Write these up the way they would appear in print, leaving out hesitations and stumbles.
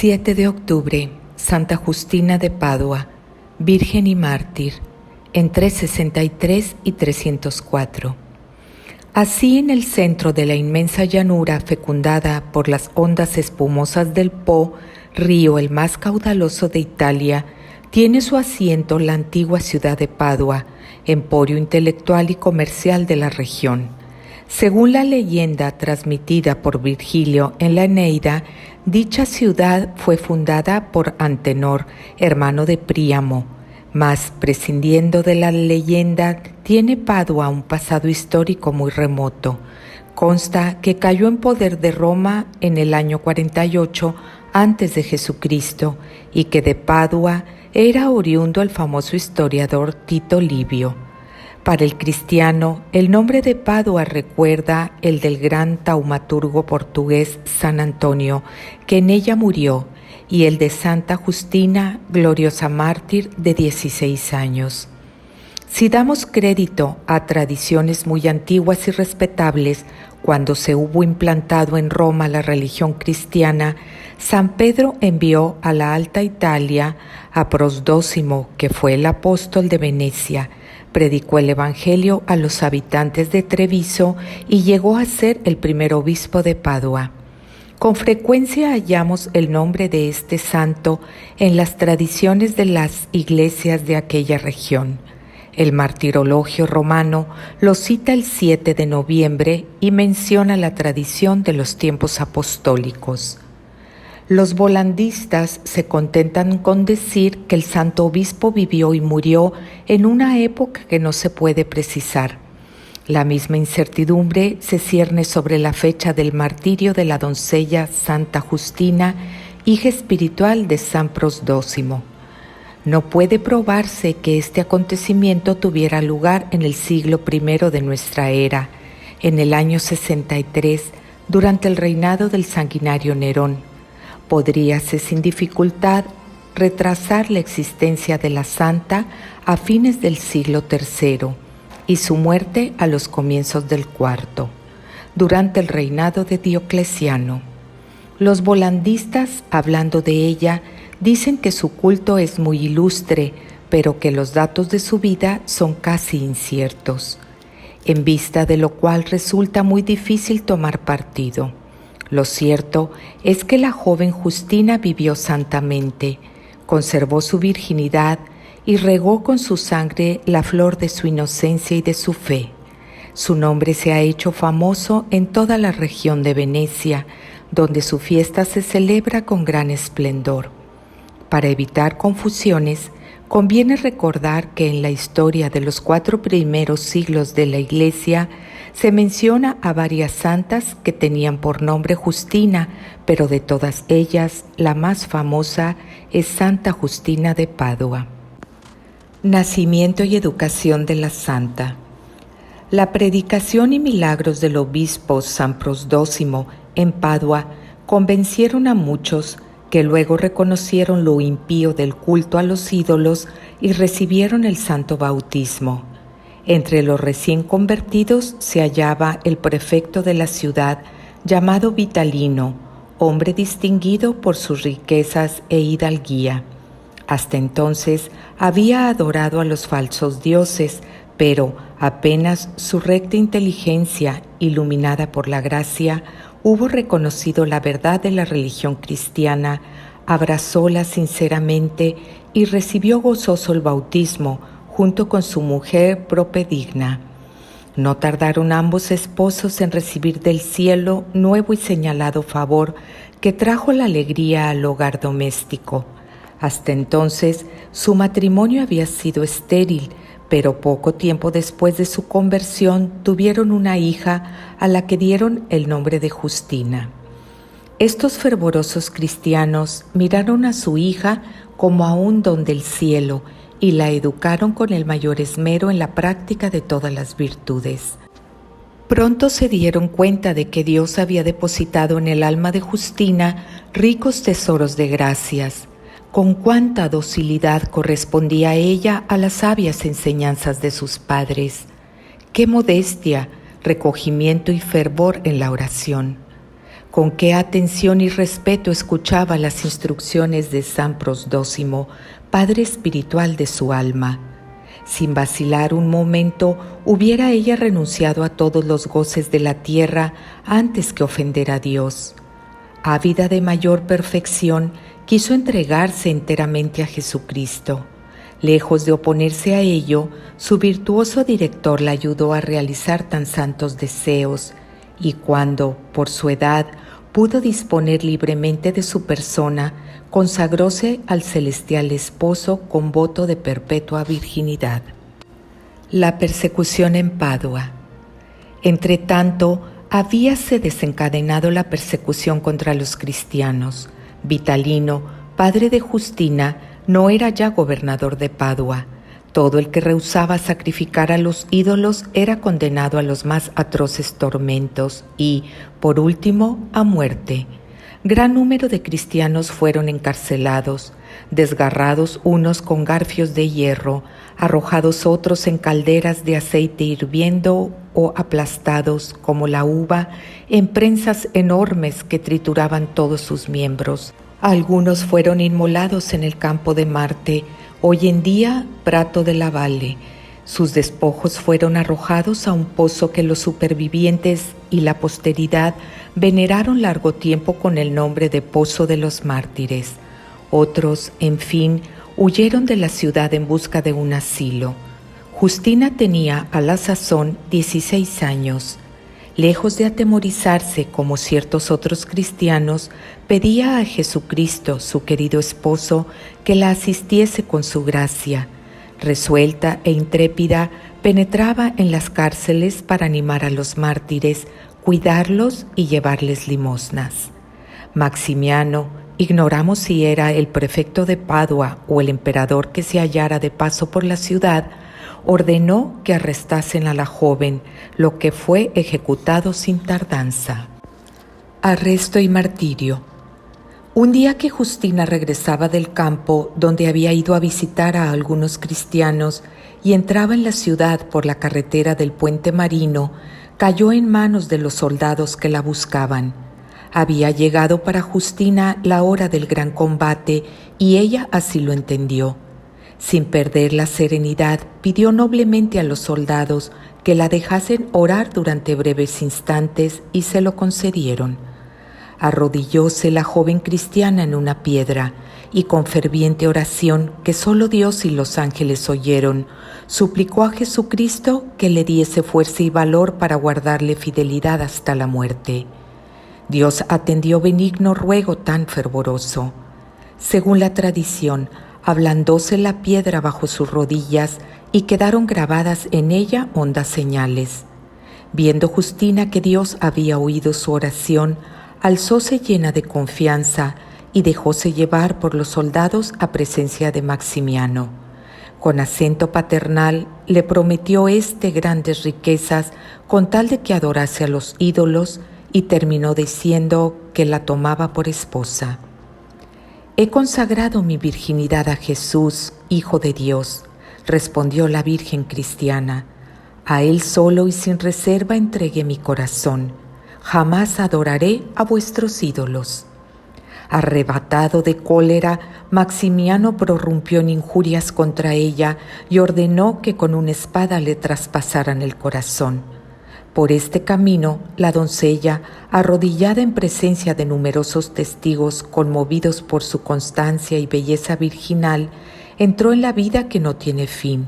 7 de octubre, Santa Justina de Padua, Virgen y Mártir, en 363 y 304. Así, en el centro de la inmensa llanura fecundada por las ondas espumosas del Po, río el más caudaloso de Italia, tiene su asiento la antigua ciudad de Padua, emporio intelectual y comercial de la región. Según la leyenda transmitida por Virgilio en la Eneida, dicha ciudad fue fundada por Antenor, hermano de Príamo, mas prescindiendo de la leyenda, tiene Padua un pasado histórico muy remoto. Consta que cayó en poder de Roma en el año 48 antes de Jesucristo y que de Padua era oriundo el famoso historiador Tito Livio. Para el cristiano, el nombre de Padua recuerda el del gran taumaturgo portugués San Antonio, que en ella murió, y el de Santa Justina, gloriosa mártir de 16 años. Si damos crédito a tradiciones muy antiguas y respetables, cuando se hubo implantado en Roma la religión cristiana, San Pedro envió a la Alta Italia a Prosdócimo, que fue el apóstol de Venecia, predicó el Evangelio a los habitantes de Treviso y llegó a ser el primer obispo de Padua. Con frecuencia hallamos el nombre de este santo en las tradiciones de las iglesias de aquella región. El martirologio romano lo cita el 7 de noviembre y menciona la tradición de los tiempos apostólicos. Los volandistas se contentan con decir que el santo obispo vivió y murió en una época que no se puede precisar. La misma incertidumbre se cierne sobre la fecha del martirio de la doncella Santa Justina, hija espiritual de San Prosdócimo. No puede probarse que este acontecimiento tuviera lugar en el siglo I de nuestra era, en el año 63, durante el reinado del sanguinario Nerón. Podríase sin dificultad retrasar la existencia de la santa a fines del siglo III y su muerte a los comienzos del IV, durante el reinado de Diocleciano. Los volandistas, hablando de ella, dicen que su culto es muy ilustre, pero que los datos de su vida son casi inciertos, en vista de lo cual resulta muy difícil tomar partido. Lo cierto es que la joven Justina vivió santamente, conservó su virginidad y regó con su sangre la flor de su inocencia y de su fe. Su nombre se ha hecho famoso en toda la región de Venecia, donde su fiesta se celebra con gran esplendor. Para evitar confusiones, conviene recordar que en la historia de los 4 primeros siglos de la Iglesia se menciona a varias santas que tenían por nombre Justina, pero de todas ellas la más famosa es Santa Justina de Padua. Nacimiento y educación de la santa. La predicación y milagros del obispo San Prosdócimo en Padua convencieron a muchos que luego reconocieron lo impío del culto a los ídolos y recibieron el santo bautismo. Entre los recién convertidos se hallaba el prefecto de la ciudad, llamado Vitalino, hombre distinguido por sus riquezas e hidalguía. Hasta entonces había adorado a los falsos dioses, pero apenas su recta inteligencia, iluminada por la gracia, hubo reconocido la verdad de la religión cristiana, abrazóla sinceramente y recibió gozoso el bautismo, junto con su mujer propedigna. No tardaron ambos esposos en recibir del cielo nuevo y señalado favor que trajo la alegría al hogar doméstico. Hasta entonces su matrimonio había sido estéril, pero poco tiempo después de su conversión tuvieron una hija a la que dieron el nombre de Justina. Estos fervorosos cristianos miraron a su hija como a un don del cielo y la educaron con el mayor esmero en la práctica de todas las virtudes. Pronto se dieron cuenta de que Dios había depositado en el alma de Justina ricos tesoros de gracias. Con cuánta docilidad correspondía ella a las sabias enseñanzas de sus padres. Qué modestia, recogimiento y fervor en la oración. Con qué atención y respeto escuchaba las instrucciones de San Prosdócimo, padre espiritual de su alma. Sin vacilar un momento, hubiera ella renunciado a todos los goces de la tierra antes que ofender a Dios. Ávida de mayor perfección, quiso entregarse enteramente a Jesucristo. Lejos de oponerse a ello, su virtuoso director la ayudó a realizar tan santos deseos, y cuando, por su edad, pudo disponer libremente de su persona, consagróse al celestial esposo con voto de perpetua virginidad. La persecución en Padua. Entretanto, habíase desencadenado la persecución contra los cristianos. Vitalino, padre de Justina, no era ya gobernador de Padua. Todo el que rehusaba sacrificar a los ídolos era condenado a los más atroces tormentos y, por último, a muerte. Gran número de cristianos fueron encarcelados, desgarrados unos con garfios de hierro, arrojados otros en calderas de aceite hirviendo o aplastados, como la uva, en prensas enormes que trituraban todos sus miembros. Algunos fueron inmolados en el campo de Marte, hoy en día Prato de la Valle. Sus despojos fueron arrojados a un pozo que los supervivientes y la posteridad veneraron largo tiempo con el nombre de Pozo de los Mártires. Otros, en fin, huyeron de la ciudad en busca de un asilo. Justina tenía a la sazón 16 años. Lejos de atemorizarse como ciertos otros cristianos, pedía a Jesucristo, su querido esposo, que la asistiese con su gracia. Resuelta e intrépida, penetraba en las cárceles para animar a los mártires, cuidarlos y llevarles limosnas. Maximiano, ignoramos si era el prefecto de Padua o el emperador que se hallara de paso por la ciudad, ordenó que arrestasen a la joven, lo que fue ejecutado sin tardanza. Arresto y martirio. Un día que Justina regresaba del campo donde había ido a visitar a algunos cristianos y entraba en la ciudad por la carretera del puente marino, cayó en manos de los soldados que la buscaban. Había llegado para Justina la hora del gran combate y ella así lo entendió. Sin perder la serenidad, pidió noblemente a los soldados que la dejasen orar durante breves instantes y se lo concedieron. Arrodillóse la joven cristiana en una piedra y con ferviente oración que solo Dios y los ángeles oyeron, suplicó a Jesucristo que le diese fuerza y valor para guardarle fidelidad hasta la muerte. Dios atendió benigno ruego tan fervoroso. Según la tradición, ablandóse la piedra bajo sus rodillas y quedaron grabadas en ella hondas señales. Viendo Justina que Dios había oído su oración, alzóse llena de confianza y dejóse llevar por los soldados a presencia de Maximiano. Con acento paternal le prometió grandes riquezas con tal de que adorase a los ídolos y terminó diciendo que la tomaba por esposa. «He consagrado mi virginidad a Jesús, Hijo de Dios», respondió la Virgen cristiana. «A Él solo y sin reserva entregué mi corazón. Jamás adoraré a vuestros ídolos». Arrebatado de cólera, Maximiano prorrumpió en injurias contra ella y ordenó que con una espada le traspasaran el corazón. Por este camino, la doncella, arrodillada en presencia de numerosos testigos conmovidos por su constancia y belleza virginal, entró en la vida que no tiene fin.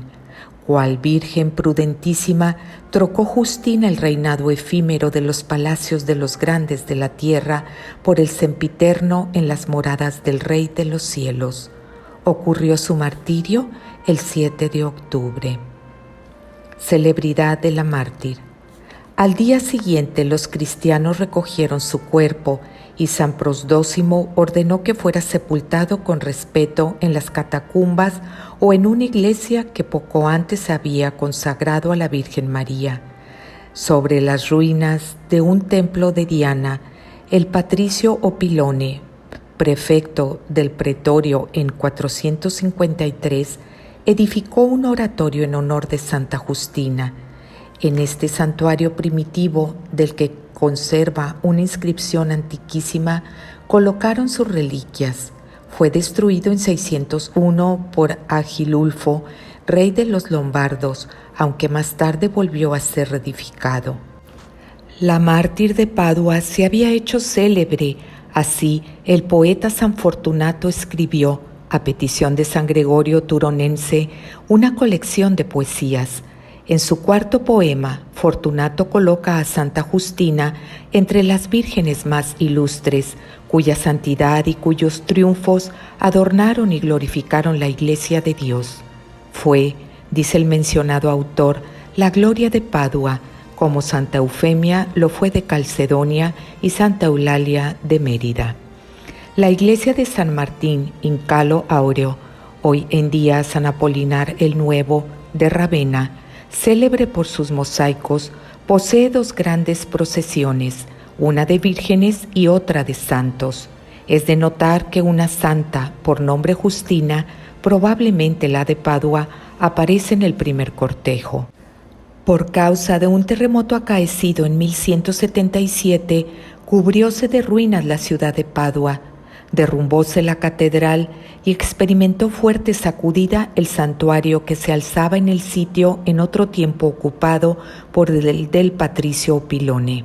Cual virgen prudentísima, trocó Justina el reinado efímero de los palacios de los grandes de la tierra por el sempiterno en las moradas del Rey de los cielos. Ocurrió su martirio el 7 de octubre. Celebridad de la mártir. Al día siguiente los cristianos recogieron su cuerpo y San Prosdócimo ordenó que fuera sepultado con respeto en las catacumbas o en una iglesia que poco antes había consagrado a la Virgen María. Sobre las ruinas de un templo de Diana, el patricio Opilone, prefecto del pretorio en 453, edificó un oratorio en honor de Santa Justina. En este santuario primitivo, del que conserva una inscripción antiquísima, colocaron sus reliquias. Fue destruido en 601 por Agilulfo, rey de los lombardos, aunque más tarde volvió a ser reedificado. La mártir de Padua se había hecho célebre. Así, el poeta San Fortunato escribió, a petición de San Gregorio Turonense, una colección de poesías. En su cuarto poema, Fortunato coloca a Santa Justina entre las vírgenes más ilustres, cuya santidad y cuyos triunfos adornaron y glorificaron la Iglesia de Dios. Fue, dice el mencionado autor, la gloria de Padua, como Santa Eufemia lo fue de Calcedonia y Santa Eulalia de Mérida. La iglesia de San Martín in Calo Aureo, hoy en día San Apolinar el Nuevo de Ravenna, célebre por sus mosaicos, posee dos grandes procesiones, una de vírgenes y otra de santos. Es de notar que una santa, por nombre Justina, probablemente la de Padua, aparece en el primer cortejo. Por causa de un terremoto acaecido en 1177, cubrióse de ruinas la ciudad de Padua, derrumbóse la catedral y experimentó fuerte sacudida el santuario que se alzaba en el sitio en otro tiempo ocupado por el del patricio Pilone.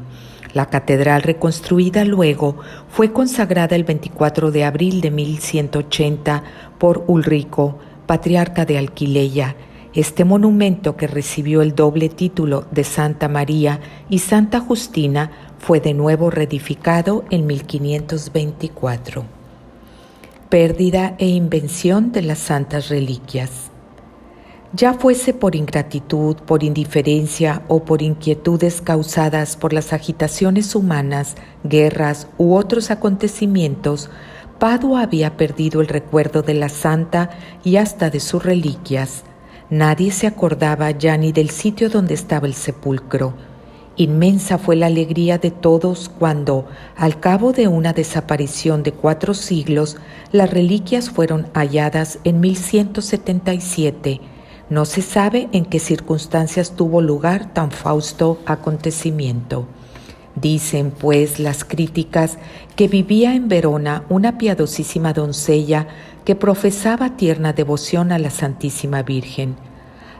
La catedral reconstruida luego fue consagrada el 24 de abril de 1180 por Ulrico, patriarca de Alquileia. Este monumento, que recibió el doble título de Santa María y Santa Justina, fue de nuevo reedificado en 1524. Pérdida e invención de las santas reliquias. Ya fuese por ingratitud, por indiferencia o por inquietudes causadas por las agitaciones humanas, guerras u otros acontecimientos, Padua había perdido el recuerdo de la santa y hasta de sus reliquias. Nadie se acordaba ya ni del sitio donde estaba el sepulcro. Inmensa fue la alegría de todos cuando, al cabo de una desaparición de 4 siglos, las reliquias fueron halladas en 1177. No se sabe en qué circunstancias tuvo lugar tan fausto acontecimiento. Dicen, pues, las críticas que vivía en Verona una piadosísima doncella que profesaba tierna devoción a la Santísima Virgen.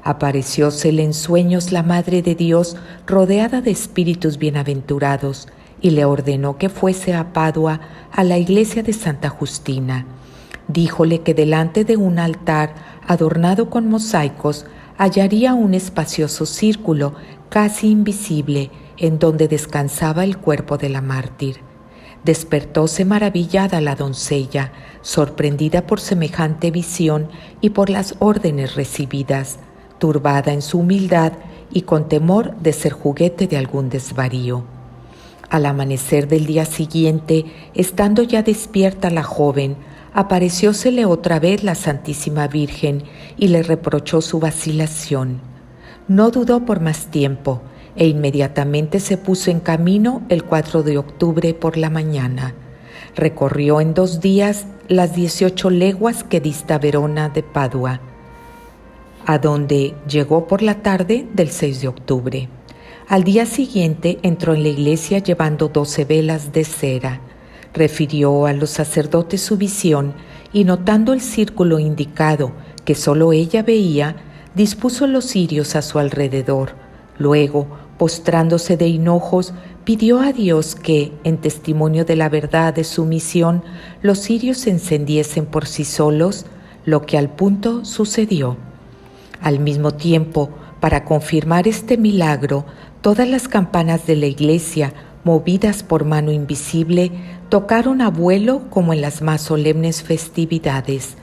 Apareciósele en sueños la Madre de Dios rodeada de espíritus bienaventurados y le ordenó que fuese a Padua a la iglesia de Santa Justina. Díjole que delante de un altar adornado con mosaicos hallaría un espacioso círculo casi invisible en donde descansaba el cuerpo de la mártir. Despertóse maravillada la doncella, sorprendida por semejante visión y por las órdenes recibidas, turbada en su humildad y con temor de ser juguete de algún desvarío. Al amanecer del día siguiente, estando ya despierta la joven, apareciósele otra vez la Santísima Virgen y le reprochó su vacilación. No dudó por más tiempo e inmediatamente se puso en camino el 4 de octubre por la mañana. Recorrió en 2 días las 18 leguas que dista Verona de Padua, a donde llegó por la tarde del 6 de octubre. Al día siguiente entró en la iglesia llevando 12 velas de cera. Refirió a los sacerdotes su visión y, notando el círculo indicado que solo ella veía, dispuso los cirios a su alrededor. Luego, postrándose de hinojos, pidió a Dios que, en testimonio de la verdad de su misión, los cirios se encendiesen por sí solos, lo que al punto sucedió. Al mismo tiempo, para confirmar este milagro, todas las campanas de la iglesia, movidas por mano invisible, tocaron a vuelo como en las más solemnes festividades.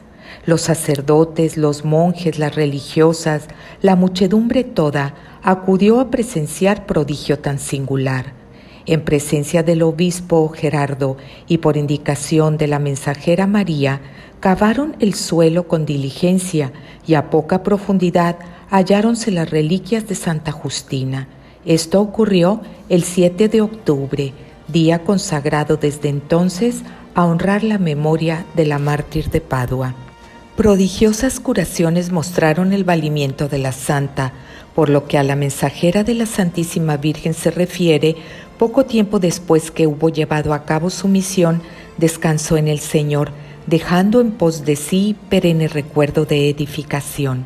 Los sacerdotes, los monjes, las religiosas, la muchedumbre toda acudió a presenciar prodigio tan singular. En presencia del obispo Gerardo y por indicación de la mensajera María, cavaron el suelo con diligencia y a poca profundidad halláronse las reliquias de Santa Justina. Esto ocurrió el 7 de octubre, día consagrado desde entonces a honrar la memoria de la mártir de Padua. Prodigiosas curaciones mostraron el valimiento de la santa, por lo que a la mensajera de la Santísima Virgen se refiere, Poco tiempo después que hubo llevado a cabo su misión, descansó en el Señor, dejando en pos de sí perenne recuerdo de edificación.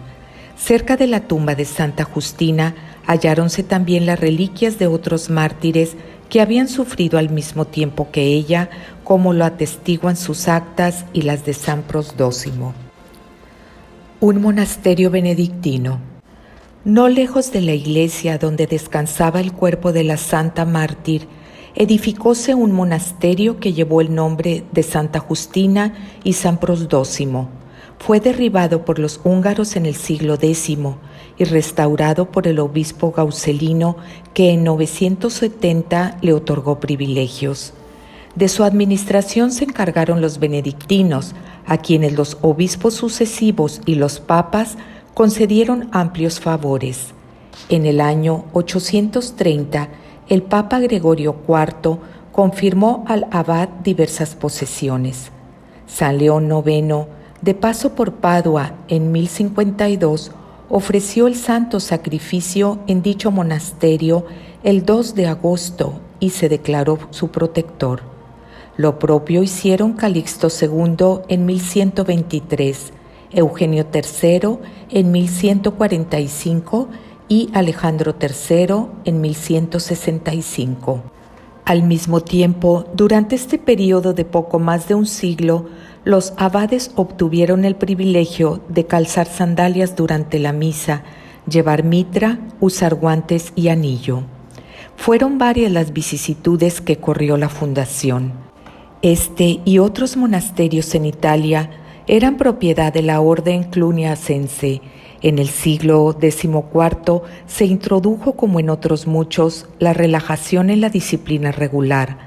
Cerca de la tumba de Santa Justina halláronse también las reliquias de otros mártires que habían sufrido al mismo tiempo que ella, como lo atestiguan sus actas y las de San Prosdócimo. Un monasterio benedictino. No lejos de la iglesia donde descansaba el cuerpo de la santa mártir, edificóse un monasterio que llevó el nombre de Santa Justina y San Prosdócimo. Fue derribado por los húngaros en el siglo X y restaurado por el obispo Gaucelino, que en 970 le otorgó privilegios. De su administración se encargaron los benedictinos, a quienes los obispos sucesivos y los papas concedieron amplios favores. En el año 830, el Papa Gregorio IV confirmó al abad diversas posesiones. San León IX, de paso por Padua en 1052, ofreció el santo sacrificio en dicho monasterio el 2 de agosto y se declaró su protector. Lo propio hicieron Calixto II en 1123, Eugenio III en 1145 y Alejandro III en 1165. Al mismo tiempo, durante este periodo de poco más de un siglo, los abades obtuvieron el privilegio de calzar sandalias durante la misa, llevar mitra, usar guantes y anillo. Fueron varias las vicisitudes que corrió la fundación. Este y otros monasterios en Italia eran propiedad de la orden cluniacense. En el siglo XIV se introdujo, como en otros muchos, la relajación en la disciplina regular.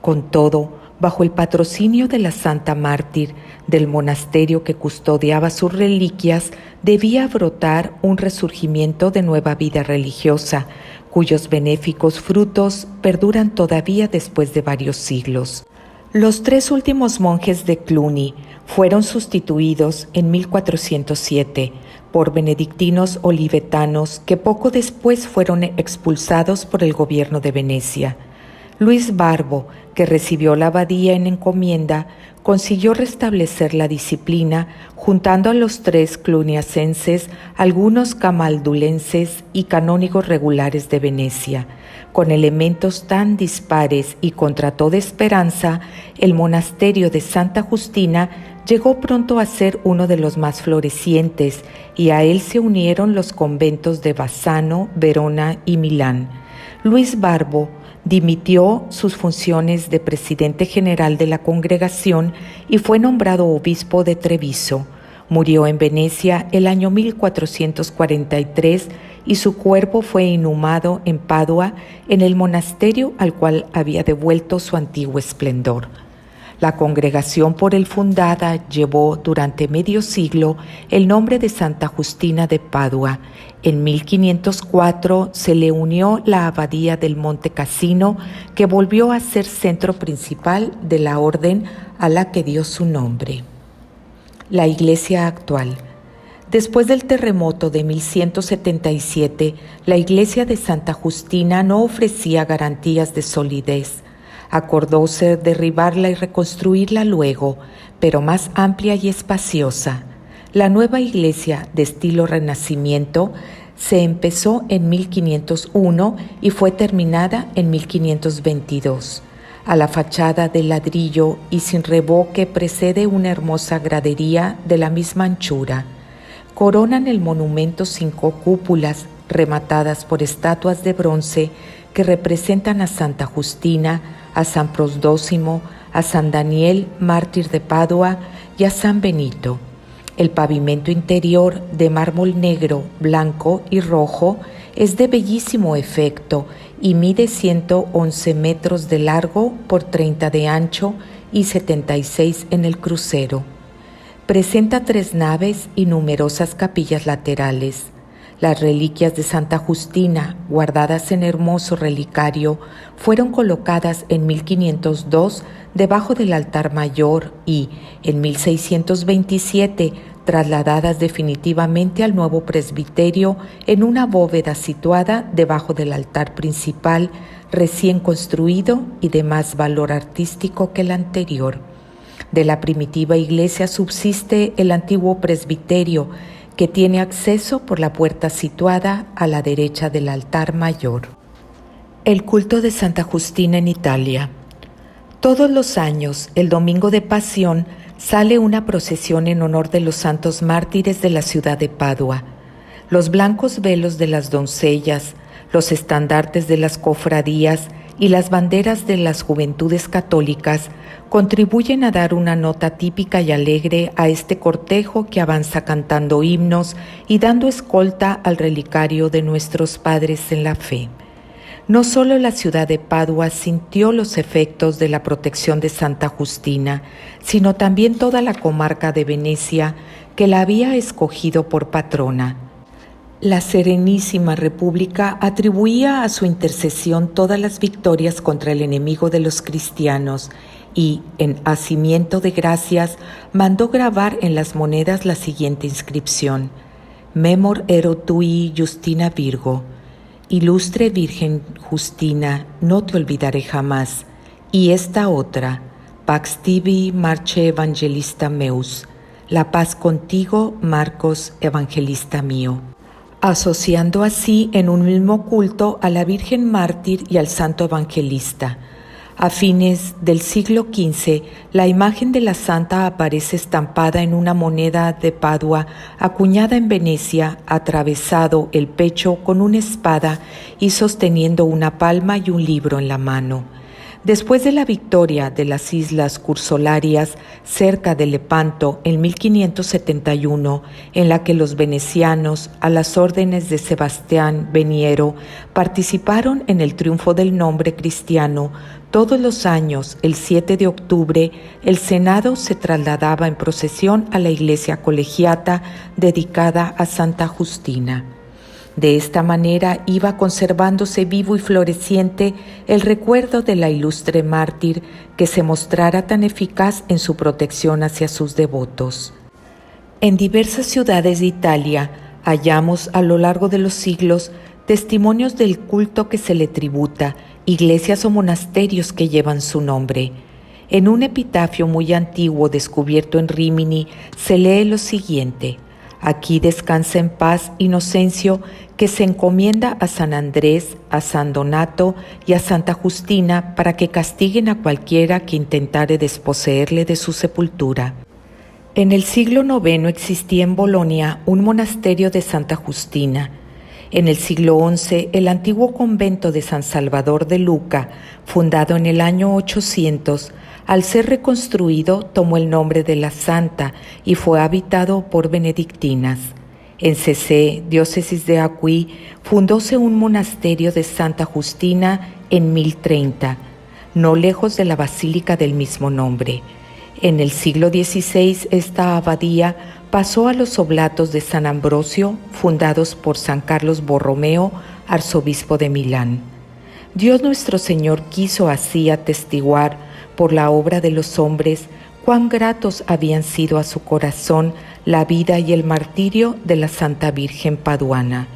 Con todo, bajo el patrocinio de la Santa Mártir, del monasterio que custodiaba sus reliquias, debía brotar un resurgimiento de nueva vida religiosa, cuyos benéficos frutos perduran todavía después de varios siglos. Los 3 últimos monjes de Cluny fueron sustituidos en 1407 por benedictinos olivetanos que poco después fueron expulsados por el gobierno de Venecia. Luis Barbo, que recibió la abadía en encomienda, consiguió restablecer la disciplina, juntando a los 3 cluniacenses, algunos camaldulenses y canónigos regulares de Venecia. Con elementos tan dispares y contra toda esperanza, el monasterio de Santa Justina llegó pronto a ser uno de los más florecientes, y a él se unieron los conventos de Bassano, Verona y Milán. Luis Barbo dimitió sus funciones de presidente general de la congregación y fue nombrado obispo de Treviso. Murió en Venecia el año 1443 y su cuerpo fue inhumado en Padua, en el monasterio al cual había devuelto su antiguo esplendor. La congregación por él fundada llevó durante medio siglo el nombre de Santa Justina de Padua. En 1504 se le unió la abadía del Monte Cassino, que volvió a ser centro principal de la orden a la que dio su nombre. La iglesia actual. Después del terremoto de 1177, la iglesia de Santa Justina no ofrecía garantías de solidez. Acordóse derribarla y reconstruirla luego, pero más amplia y espaciosa. La nueva iglesia, de estilo Renacimiento, se empezó en 1501 y fue terminada en 1522. A la fachada de ladrillo y sin revoque precede una hermosa gradería de la misma anchura. Coronan el monumento 5 cúpulas rematadas por estatuas de bronce que representan a Santa Justina, a San Prosdócimo, a San Daniel, mártir de Padua, y a San Benito. El pavimento interior, de mármol negro, blanco y rojo, es de bellísimo efecto y mide 111 metros de largo por 30 de ancho y 76 en el crucero. Presenta 3 naves y numerosas capillas laterales. Las reliquias de Santa Justina, guardadas en hermoso relicario, fueron colocadas en 1502 debajo del altar mayor y, en 1627, trasladadas definitivamente al nuevo presbiterio en una bóveda situada debajo del altar principal, recién construido y de más valor artístico que el anterior. De la primitiva iglesia subsiste el antiguo presbiterio, que tiene acceso por la puerta situada a la derecha del altar mayor. El culto de Santa Justina en Italia. Todos los años, el domingo de Pasión, sale una procesión en honor de los santos mártires de la ciudad de Padua. Los blancos velos de las doncellas, los estandartes de las cofradías y las banderas de las juventudes católicas contribuyen a dar una nota típica y alegre a este cortejo que avanza cantando himnos y dando escolta al relicario de nuestros padres en la fe. No solo la ciudad de Padua sintió los efectos de la protección de Santa Justina, sino también toda la comarca de Venecia, que la había escogido por patrona. La Serenísima República atribuía a su intercesión todas las victorias contra el enemigo de los cristianos y, en hacimiento de gracias, mandó grabar en las monedas la siguiente inscripción: Memor ero tui Justina Virgo. Ilustre Virgen Justina, no te olvidaré jamás. Y esta otra: Pax tibi Marce Evangelista meus. La paz contigo, Marcos, Evangelista mío. Asociando así en un mismo culto a la Virgen Mártir y al Santo Evangelista. A fines del siglo XV, la imagen de la santa aparece estampada en una moneda de Padua acuñada en Venecia, atravesado el pecho con una espada y sosteniendo una palma y un libro en la mano. Después de la victoria de las Islas Cursolarias cerca de Lepanto en 1571, en la que los venecianos, a las órdenes de Sebastián Veniero, participaron en el triunfo del nombre cristiano, todos los años, el 7 de octubre, el Senado se trasladaba en procesión a la iglesia colegiata dedicada a Santa Justina. De esta manera iba conservándose vivo y floreciente el recuerdo de la ilustre mártir que se mostrara tan eficaz en su protección hacia sus devotos. En diversas ciudades de Italia hallamos a lo largo de los siglos testimonios del culto que se le tributa, iglesias o monasterios que llevan su nombre. En un epitafio muy antiguo descubierto en Rímini se lee lo siguiente: Aquí descansa en paz Inocencio, que se encomienda a San Andrés, a San Donato y a Santa Justina para que castiguen a cualquiera que intentare desposeerle de su sepultura. En el siglo IX existía en Bolonia un monasterio de Santa Justina. En el siglo XI, el antiguo convento de San Salvador de Luca, fundado en el año 800, al ser reconstruido tomó el nombre de la santa y fue habitado por benedictinas. En Cesé, diócesis de Acuí, fundóse un monasterio de Santa Justina en 1030, no lejos de la basílica del mismo nombre. En el siglo XVI, esta abadía pasó a los oblatos de San Ambrosio, fundados por San Carlos Borromeo, arzobispo de Milán. Dios nuestro Señor quiso así atestiguar, por la obra de los hombres, cuán gratos habían sido a su corazón la vida y el martirio de la Santa Virgen Paduana,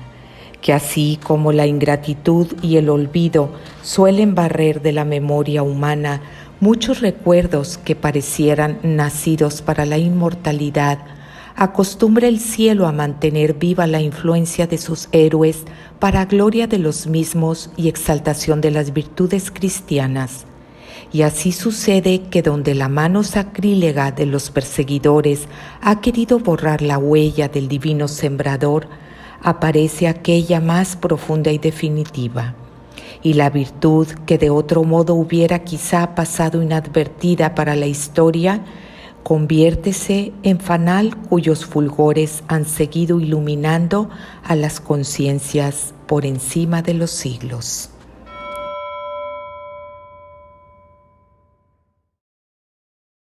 que así como la ingratitud y el olvido suelen barrer de la memoria humana muchos recuerdos que parecieran nacidos para la inmortalidad, acostumbra el cielo a mantener viva la influencia de sus héroes para gloria de los mismos y exaltación de las virtudes cristianas. Y así sucede que donde la mano sacrílega de los perseguidores ha querido borrar la huella del divino sembrador, aparece aquella más profunda y definitiva. Y la virtud que de otro modo hubiera quizá pasado inadvertida para la historia, conviértese en fanal cuyos fulgores han seguido iluminando a las conciencias por encima de los siglos.